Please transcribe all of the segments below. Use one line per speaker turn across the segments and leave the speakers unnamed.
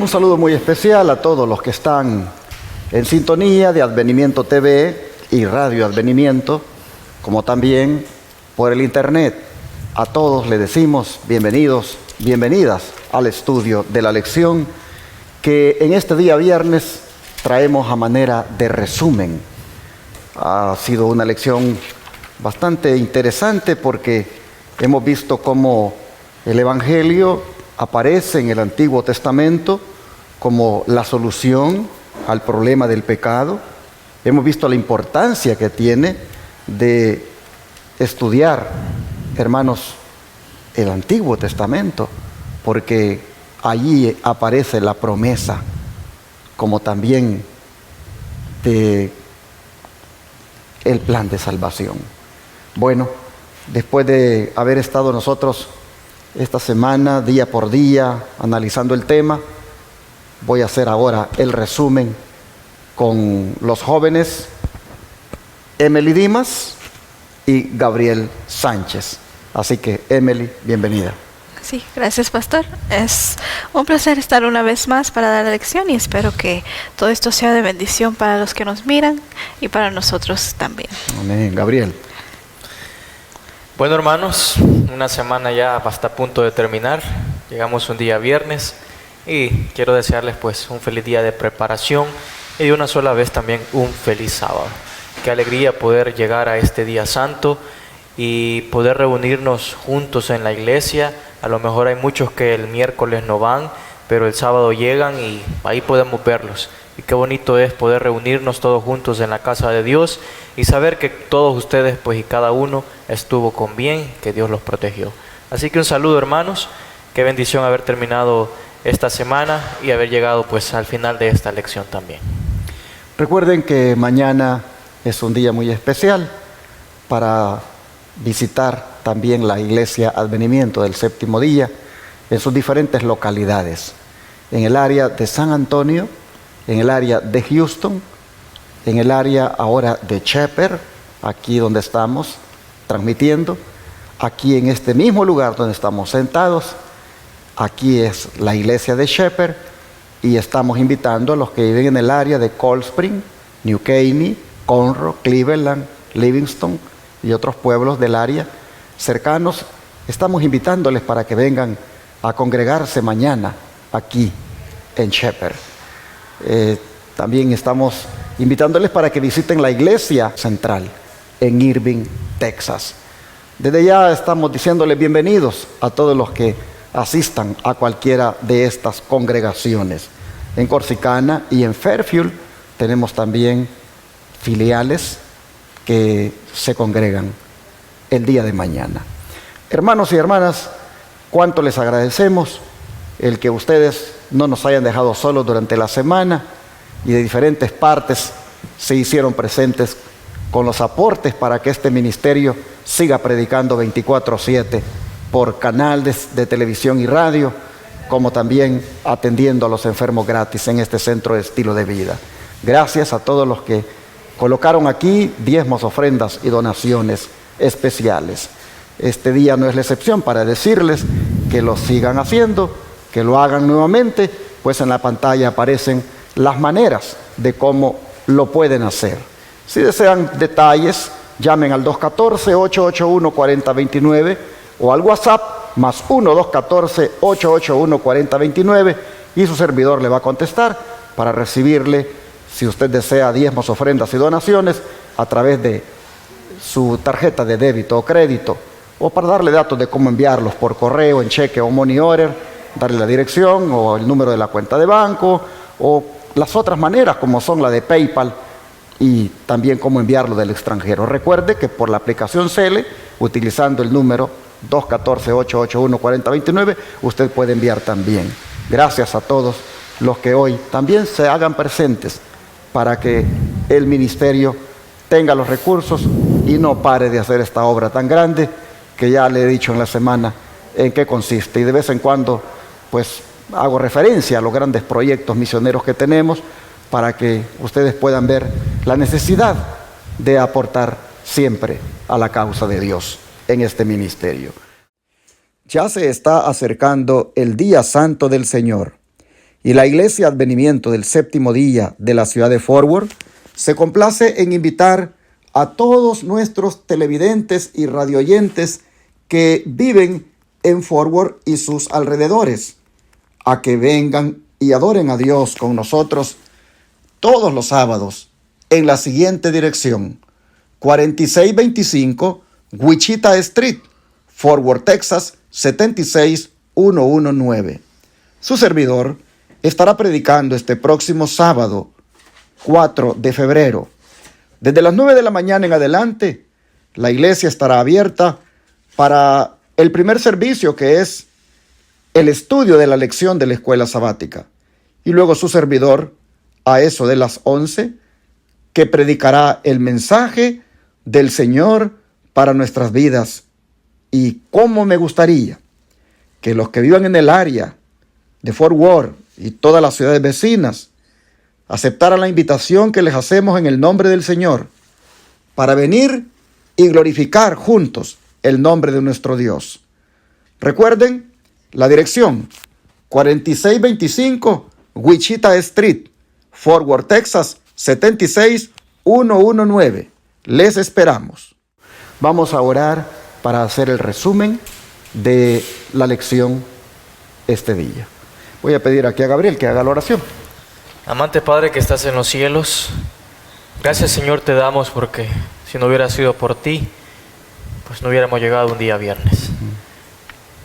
Un saludo muy especial a todos los que están en sintonía de Advenimiento TV y Radio Advenimiento, como también por el internet. A todos les decimos bienvenidos, bienvenidas al estudio de la lección que en este día viernes traemos a manera de resumen. Ha sido una lección bastante interesante porque hemos visto cómo el Evangelio aparece en el Antiguo Testamento como la solución al problema del pecado. Hemos visto la importancia que tiene de estudiar, hermanos, el Antiguo Testamento, porque allí aparece la promesa, como también de el plan de salvación. Bueno, después de haber estado nosotros esta semana, día por día, analizando el tema, voy a hacer ahora el resumen con los jóvenes Emily Dimas y Gabriel Sánchez. Así que, Emily, bienvenida.
Sí, gracias, pastor. Es un placer estar una vez más para dar la lección y espero que todo esto sea de bendición para los que nos miran y para nosotros también.
Amén. Gabriel.
Bueno, hermanos, una semana ya hasta a punto de terminar. Llegamos un día viernes y quiero desearles pues un feliz día de preparación y de una sola vez también un feliz sábado. Qué alegría poder llegar a este día santo y poder reunirnos juntos en la iglesia. A lo mejor hay muchos que el miércoles no van, pero el sábado llegan y ahí podemos verlos. Y qué bonito es poder reunirnos todos juntos en la casa de Dios y saber que todos ustedes pues y cada uno estuvo con bien, que Dios los protegió. Así que un saludo, hermanos, qué bendición haber terminado esta semana y haber llegado pues al final de esta lección también.
Recuerden que mañana es un día muy especial para visitar también la iglesia Advenimiento del Séptimo Día en sus diferentes localidades, en el área de San Antonio, en el área de Houston, en el área ahora de Shepherd, aquí donde estamos transmitiendo, aquí en este mismo lugar donde estamos sentados, aquí es la iglesia de Shepherd y estamos invitando a los que viven en el área de Cold Spring, New Caney, Conroe, Cleveland, Livingston y otros pueblos del área cercanos. Estamos invitándoles para que vengan a congregarse mañana aquí en Shepherd. También estamos invitándoles para que visiten la iglesia central en Irving, Texas. Desde ya estamos diciéndoles bienvenidos a todos los que asistan a cualquiera de estas congregaciones. En Corsicana y en Fairfield tenemos también filiales que se congregan el día de mañana. Hermanos y hermanas, cuánto les agradecemos el que ustedes no nos hayan dejado solos durante la semana y de diferentes partes se hicieron presentes con los aportes para que este ministerio siga predicando 24/7 por canales de televisión y radio, como también atendiendo a los enfermos gratis en este centro de estilo de vida. Gracias a todos los que colocaron aquí diezmos, ofrendas y donaciones especiales. Este día no es la excepción para decirles que lo sigan haciendo, que lo hagan nuevamente, pues en la pantalla aparecen las maneras de cómo lo pueden hacer. Si desean detalles, llamen al 214-881-4029 o al WhatsApp más 1-214-881-4029 y su servidor le va a contestar para recibirle, si usted desea diezmos, ofrendas y donaciones, a través de su tarjeta de débito o crédito, o para darle datos de cómo enviarlos por correo, en cheque o money order, darle la dirección o el número de la cuenta de banco o las otras maneras como son la de PayPal y también cómo enviarlo del extranjero. Recuerde que por la aplicación Cele, utilizando el número 214-881-4029, usted puede enviar también. Gracias a todos los que hoy también se hagan presentes para que el ministerio tenga los recursos y no pare de hacer esta obra tan grande que ya le he dicho en la semana en qué consiste. Y de vez en cuando pues hago referencia a los grandes proyectos misioneros que tenemos para que ustedes puedan ver la necesidad de aportar siempre a la causa de Dios en este ministerio. Ya se está acercando el día santo del Señor Y la Iglesia Advenimiento del Séptimo Día de la ciudad de Fort Worth se complace en invitar a todos nuestros televidentes y radioyentes que viven en Fort Worth y sus alrededores a que vengan y adoren a Dios con nosotros todos los sábados en la siguiente dirección: 4625 Wichita Street, Fort Worth, Texas 76119. Su servidor estará predicando este próximo sábado 4 de febrero. Desde las 9 de la mañana en adelante, la iglesia estará abierta para el primer servicio, que es el estudio de la lección de la escuela sabática. Y luego su servidor, a eso de las 11, que predicará el mensaje del Señor para nuestras vidas. Y cómo me gustaría que los que vivan en el área de Fort Worth y todas las ciudades vecinas aceptaran la invitación que les hacemos en el nombre del Señor para venir y glorificar juntos el nombre de nuestro Dios. Recuerden la dirección: 4625 Wichita Street, Fort Worth, Texas 76119. Les esperamos. Vamos a orar para hacer el resumen de la lección este día. Voy a pedir aquí a Gabriel que haga la oración.
Amante Padre que estás en los cielos, gracias Señor te damos porque si no hubiera sido por ti, pues no hubiéramos llegado un día viernes.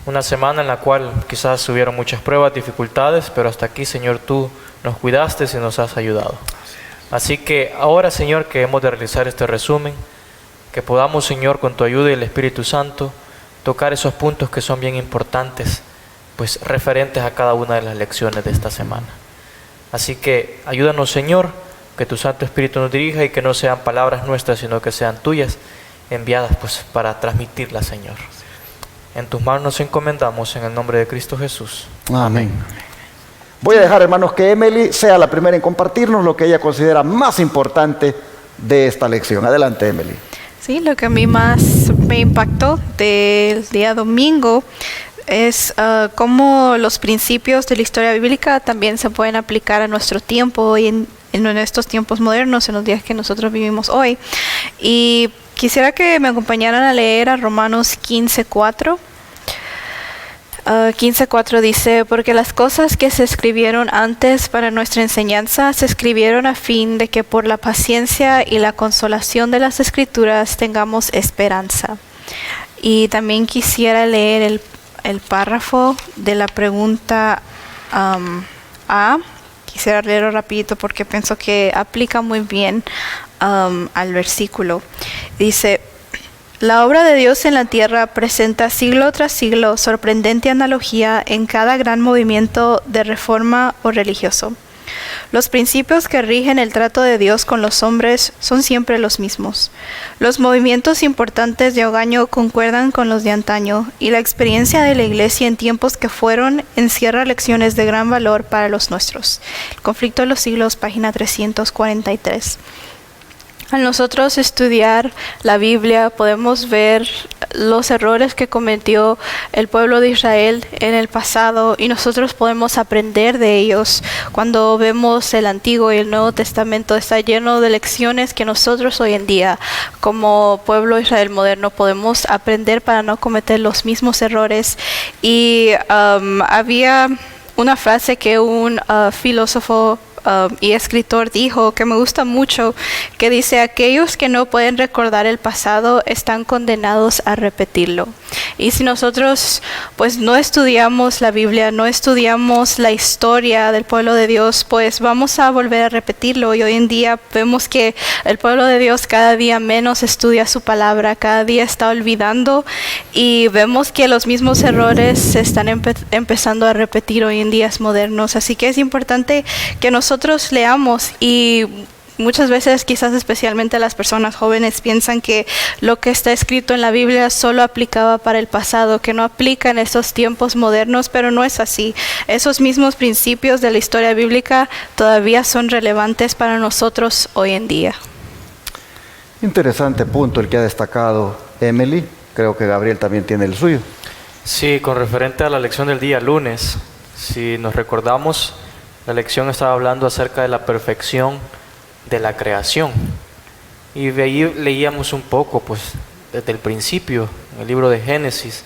Una semana en la cual quizás hubieron muchas pruebas, dificultades, pero hasta aquí Señor tú nos cuidaste y nos has ayudado. Así que ahora Señor que hemos de realizar este resumen, que podamos Señor con tu ayuda y el Espíritu Santo tocar esos puntos que son bien importantes, pues referentes a cada una de las lecciones de esta semana. Así que ayúdanos Señor, que tu Santo Espíritu nos dirija y que no sean palabras nuestras, sino que sean tuyas, enviadas pues para transmitirlas Señor. En tus manos nos encomendamos en el nombre de Cristo Jesús.
Amén. Voy a dejar, hermanos, que Emily sea la primera en compartirnos lo que ella considera más importante de esta lección. Adelante, Emily.
Sí, lo que a mí más me impactó del día domingo es cómo los principios de la historia bíblica también se pueden aplicar a nuestro tiempo y en estos tiempos modernos, en los días que nosotros vivimos hoy. Y quisiera que me acompañaran a leer a Romanos 15:4. 15:4 dice: porque las cosas que se escribieron antes para nuestra enseñanza se escribieron a fin de que por la paciencia y la consolación de las Escrituras tengamos esperanza. Y también quisiera leer el párrafo de la pregunta A. Quisiera leerlo rapidito porque pienso que aplica muy bien al versículo. Dice: la obra de Dios en la tierra presenta siglo tras siglo sorprendente analogía en cada gran movimiento de reforma o religioso. Los principios que rigen el trato de Dios con los hombres son siempre los mismos. Los movimientos importantes de hogaño concuerdan con los de antaño, y la experiencia de la Iglesia en tiempos que fueron encierra lecciones de gran valor para los nuestros. El conflicto de los siglos, página 343. Al nosotros estudiar la Biblia podemos ver los errores que cometió el pueblo de Israel en el pasado y nosotros podemos aprender de ellos. Cuando vemos el Antiguo y el Nuevo Testamento está lleno de lecciones que nosotros hoy en día como pueblo de Israel moderno podemos aprender para no cometer los mismos errores. Y había una frase que un filósofo y escritor dijo que me gusta mucho, que dice: aquellos que no pueden recordar el pasado están condenados a repetirlo. Y si nosotros pues no estudiamos la Biblia, no estudiamos la historia del pueblo de Dios, pues vamos a volver a repetirlo. Y hoy en día vemos que el pueblo de Dios cada día menos estudia su palabra, cada día está olvidando, y vemos que los mismos errores se están empezando a repetir hoy en días modernos. Así que es importante que nosotros leamos, y muchas veces, quizás especialmente las personas jóvenes, piensan que lo que está escrito en la Biblia solo aplicaba para el pasado, que no aplica en estos tiempos modernos, pero no es así. Esos mismos principios de la historia bíblica todavía son relevantes para nosotros hoy en día.
Interesante punto el que ha destacado Emily. Creo que Gabriel también tiene el suyo.
Sí, con referente a la lección del día lunes, si nos recordamos, La lección estaba hablando acerca de la perfección de la creación. Y de ahí leíamos un poco, pues, desde el principio, en el libro de Génesis.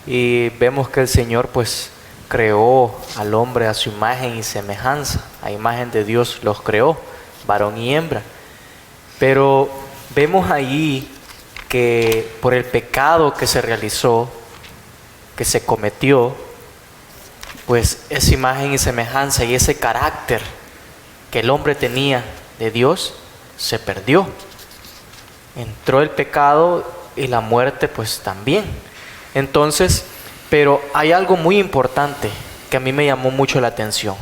Y vemos que el Señor, pues, creó al hombre a su imagen y semejanza. A imagen de Dios los creó, varón y hembra. Pero vemos ahí que por el pecado que se realizó, que se cometió, pues esa imagen y semejanza y ese carácter que el hombre tenía de Dios se perdió. Entró el pecado y la muerte pues también. Entonces, pero hay algo muy importante que a mí me llamó mucho la atención,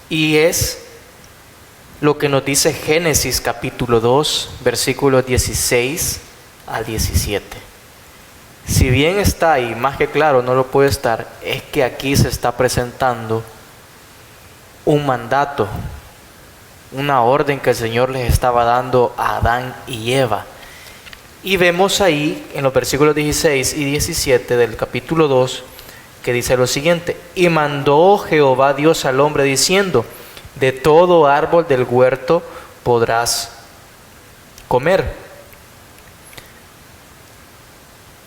y es lo que nos dice Génesis capítulo 2, versículos 16 al 17. Si bien está ahí, más que claro, no lo puede estar, es que aquí se está presentando un mandato, una orden que el Señor les estaba dando a Adán y Eva. Y vemos ahí en los versículos 16 y 17 del capítulo 2 que dice lo siguiente: y mandó Jehová Dios al hombre diciendo, de todo árbol del huerto podrás comer,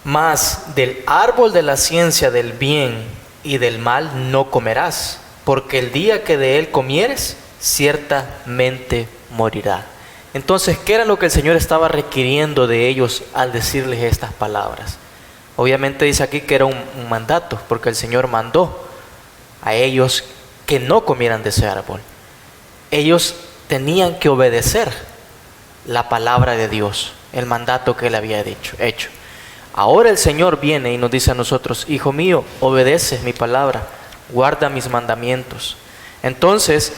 mas del árbol de la ciencia del bien y del mal no comerás, porque el día que de él comieres, ciertamente morirás. Entonces, ¿qué era lo que el Señor estaba requiriendo de ellos al decirles estas palabras? Obviamente dice aquí que era un mandato, porque el Señor mandó a ellos que no comieran de ese árbol. Ellos tenían que obedecer la palabra de Dios, el mandato que Él había hecho. Ahora el Señor viene y nos dice a nosotros: hijo mío, obedece mi palabra, guarda mis mandamientos. Entonces,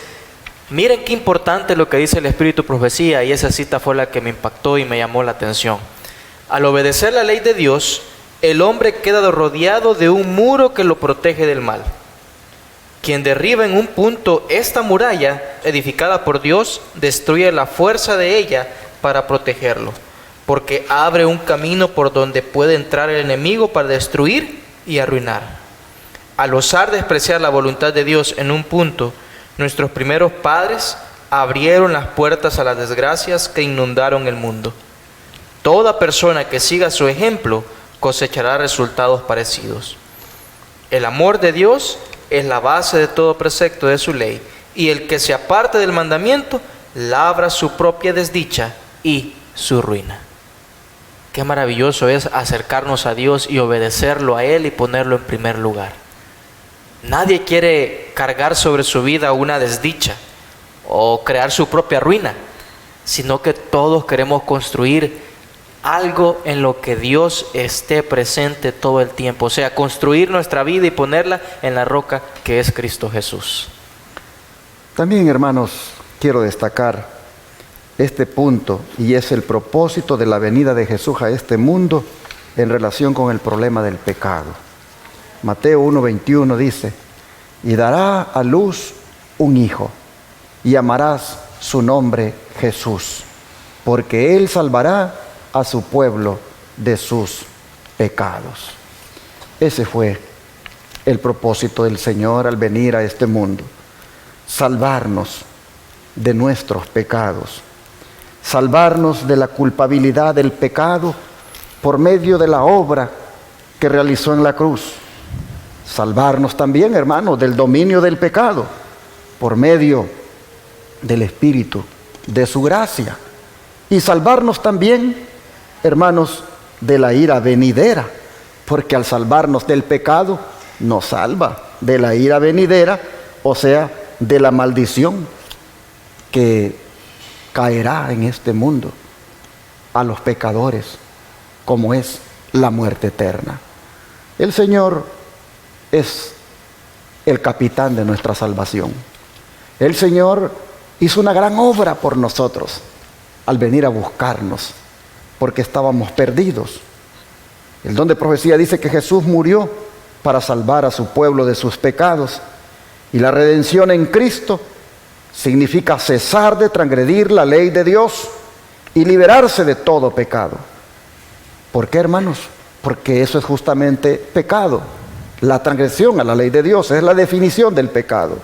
miren qué importante lo que dice el Espíritu Profecía, y esa cita fue la que me impactó y me llamó la atención. Al obedecer la ley de Dios, el hombre queda rodeado de un muro que lo protege del mal. Quien derriba en un punto esta muralla edificada por Dios, destruye la fuerza de ella para protegerlo, porque abre un camino por donde puede entrar el enemigo para destruir y arruinar. Al osar despreciar la voluntad de Dios en un punto, nuestros primeros padres abrieron las puertas a las desgracias que inundaron el mundo. Toda persona que siga su ejemplo cosechará resultados parecidos. El amor de Dios es la base de todo precepto de su ley, y el que se aparte del mandamiento labra su propia desdicha y su ruina. Qué maravilloso es acercarnos a Dios y obedecerlo a Él y ponerlo en primer lugar. Nadie quiere cargar sobre su vida una desdicha o crear su propia ruina, sino que todos queremos construir algo en lo que Dios esté presente todo el tiempo. O sea, construir nuestra vida y ponerla en la roca que es Cristo Jesús.
También, hermanos, quiero destacar este punto, y es el propósito de la venida de Jesús a este mundo en relación con el problema del pecado. Mateo 1:21 dice: y dará a luz un hijo, y llamarás su nombre Jesús, porque él salvará a su pueblo de sus pecados. Ese fue el propósito del Señor al venir a este mundo: salvarnos de nuestros pecados, salvarnos de la culpabilidad del pecado por medio de la obra que realizó en la cruz, salvarnos también, hermanos, del dominio del pecado por medio del Espíritu de su gracia, y salvarnos también, hermanos, de la ira venidera, porque al salvarnos del pecado nos salva de la ira venidera, o sea, de la maldición que caerá en este mundo a los pecadores, como es la muerte eterna. El Señor es el capitán de nuestra salvación. El Señor hizo una gran obra por nosotros al venir a buscarnos, porque estábamos perdidos. El don de profecía dice que Jesús murió para salvar a su pueblo de sus pecados, y la redención en Cristo significa cesar de transgredir la ley de Dios y liberarse de todo pecado. ¿Por qué, hermanos? Porque eso es justamente pecado. La transgresión a la ley de Dios es la definición del pecado.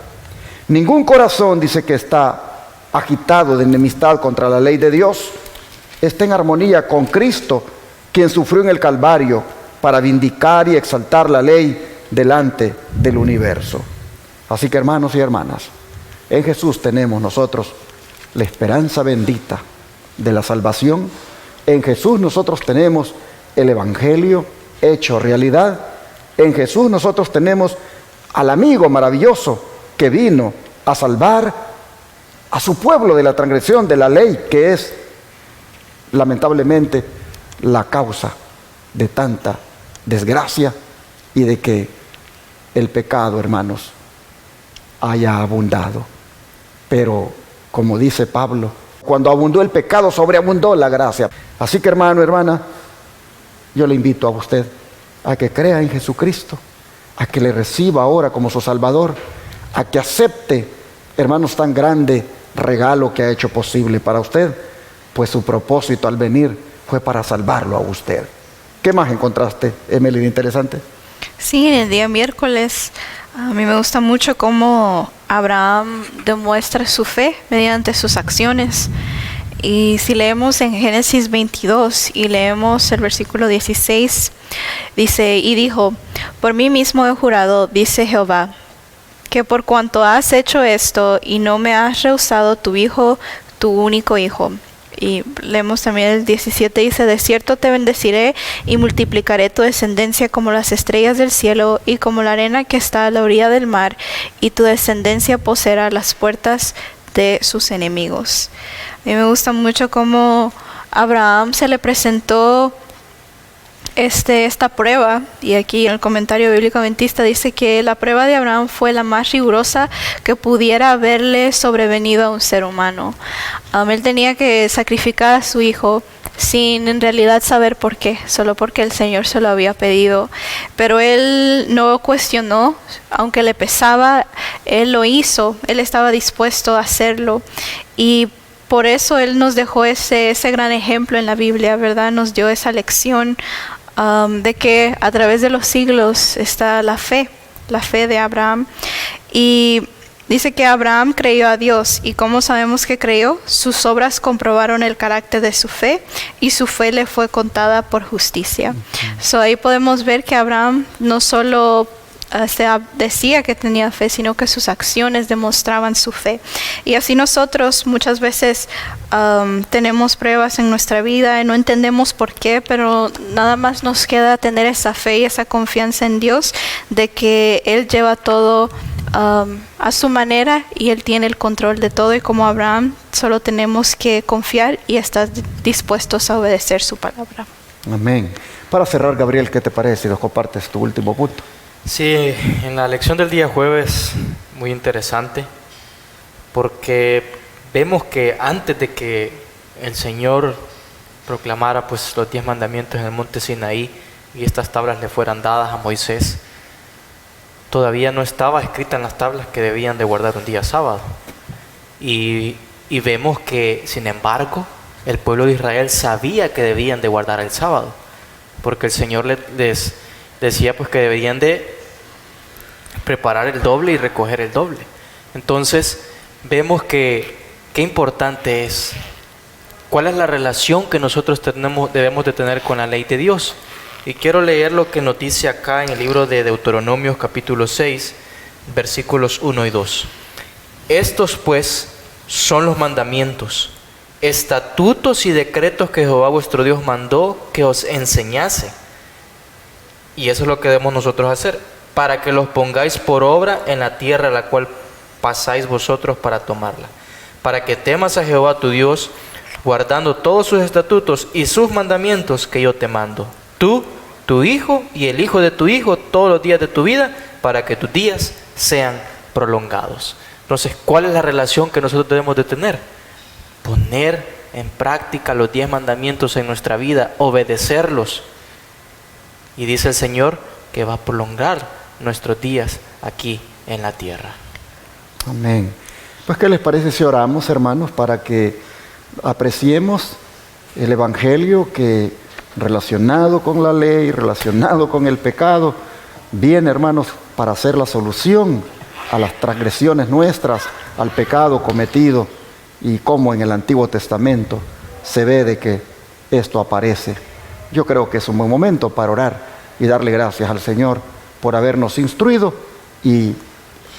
Ningún corazón, dice, que está agitado de enemistad contra la ley de Dios, está en armonía con Cristo, quien sufrió en el Calvario para vindicar y exaltar la ley delante del universo. Así que, hermanos y hermanas, en Jesús tenemos nosotros la esperanza bendita de la salvación. En Jesús nosotros tenemos el Evangelio hecho realidad. En Jesús nosotros tenemos al amigo maravilloso que vino a salvar a su pueblo de la transgresión de la ley, que es lamentablemente la causa de tanta desgracia y de que el pecado, hermanos, haya abundado. Pero, como dice Pablo, cuando abundó el pecado, sobreabundó la gracia. Así que, hermano, hermana, yo le invito a usted a que crea en Jesucristo, a que le reciba ahora como su Salvador, a que acepte, hermanos, tan grande regalo que ha hecho posible para usted, pues su propósito al venir fue para salvarlo a usted. ¿Qué más encontraste, Emily, de interesante?
Sí, en el día miércoles a mí me gusta mucho cómo Abraham demuestra su fe mediante sus acciones. Y si leemos en Génesis 22 y leemos el versículo 16, dice, y dijo, por mí mismo he jurado, dice Jehová, que por cuanto has hecho esto y no me has rehusado tu hijo, tu único hijo. Y leemos también el 17, dice, de cierto te bendeciré y multiplicaré tu descendencia como las estrellas del cielo y como la arena que está a la orilla del mar, y tu descendencia poseerá las puertas de sus enemigos. A mí me gusta mucho cómo Abraham se le presentó esta prueba, y aquí en el comentario bíblico adventista dice que la prueba de Abraham fue la más rigurosa que pudiera haberle sobrevenido a un ser humano. Él tenía que sacrificar a su hijo sin en realidad saber por qué, solo porque el Señor se lo había pedido. Pero él no cuestionó, aunque le pesaba, él lo hizo, él estaba dispuesto a hacerlo, y por eso él nos dejó ese gran ejemplo en la Biblia, ¿verdad? Nos dio esa lección de que a través de los siglos está la fe de Abraham. Y dice que Abraham creyó a Dios. ¿Y cómo sabemos que creyó? Sus obras comprobaron el carácter de su fe, y su fe le fue contada por justicia. So, ahí podemos ver que Abraham no solo decía que tenía fe, sino que sus acciones demostraban su fe. Y así nosotros muchas veces tenemos pruebas en nuestra vida y no entendemos por qué, pero nada más nos queda tener esa fe y esa confianza en Dios de que Él lleva todo a su manera y Él tiene el control de todo, y como Abraham solo tenemos que confiar y estar dispuestos a obedecer su palabra.
Amén. Para cerrar, Gabriel, ¿qué te parece si nos compartes tu último punto?
Sí, en la lección del día jueves, muy interesante, porque vemos que antes de que el Señor proclamara pues los 10 mandamientos en el monte Sinaí y estas tablas le fueran dadas a Moisés, todavía no estaba escrita en las tablas que debían de guardar un día sábado. Y vemos que, sin embargo, el pueblo de Israel sabía que debían de guardar el sábado, porque el Señor les decía pues que deberían de preparar el doble y recoger el doble. Entonces vemos que qué importante es, cuál es la relación que nosotros debemos de tener con la ley de Dios. Y quiero leer lo que nos dice acá en el libro de Deuteronomios capítulo 6, versículos 1 y 2. Estos pues son los mandamientos, estatutos y decretos que Jehová vuestro Dios mandó que os enseñase. Y eso es lo que debemos nosotros hacer, para que los pongáis por obra en la tierra a la cual pasáis vosotros para tomarla, para que temas a Jehová tu Dios, guardando todos sus estatutos y sus mandamientos que yo te mando, tú, tu hijo y el hijo de tu hijo, todos los días de tu vida, para que tus días sean prolongados. Entonces, ¿cuál es la relación que nosotros debemos de tener? Poner en práctica los 10 mandamientos en nuestra vida, obedecerlos. Y dice el Señor que va a prolongar nuestros días aquí en la tierra.
Amén. Pues, ¿qué les parece si oramos, hermanos, para que apreciemos el Evangelio que, relacionado con la ley, relacionado con el pecado, viene, hermanos, para hacer la solución a las transgresiones nuestras, al pecado cometido, y cómo en el Antiguo Testamento se ve de que esto aparece. Yo creo que es un buen momento para orar y darle gracias al Señor por habernos instruido y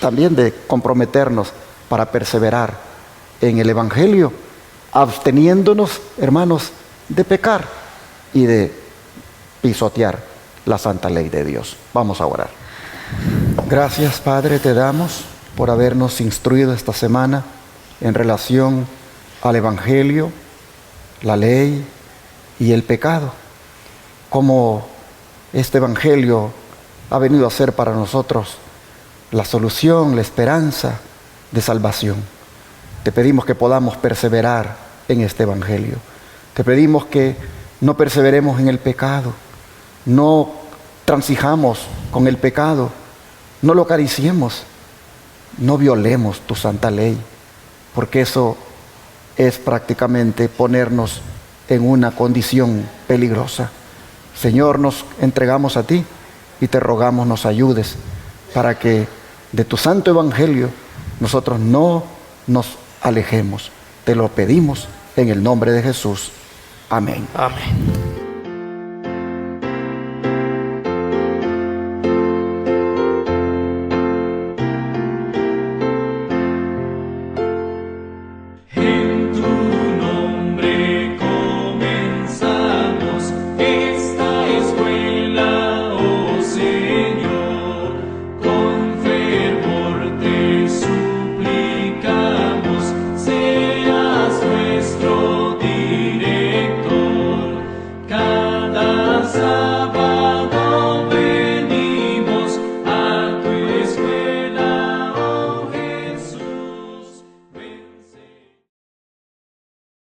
también de comprometernos para perseverar en el Evangelio, absteniéndonos, hermanos, de pecar y de pisotear la santa ley de Dios. Vamos a orar. Gracias, Padre, te damos por habernos instruido esta semana en relación al Evangelio, la ley y el pecado. Cómo este Evangelio ha venido a ser para nosotros la solución, la esperanza de salvación. Te pedimos que podamos perseverar en este Evangelio. Te pedimos que no perseveremos en el pecado, no transijamos con el pecado, no lo acariciemos, no violemos tu santa ley, porque eso es prácticamente ponernos en una condición peligrosa. Señor, nos entregamos a ti y te rogamos nos ayudes para que de tu santo Evangelio nosotros no nos alejemos. Te lo pedimos en el nombre de Jesús. Amén.
Amén.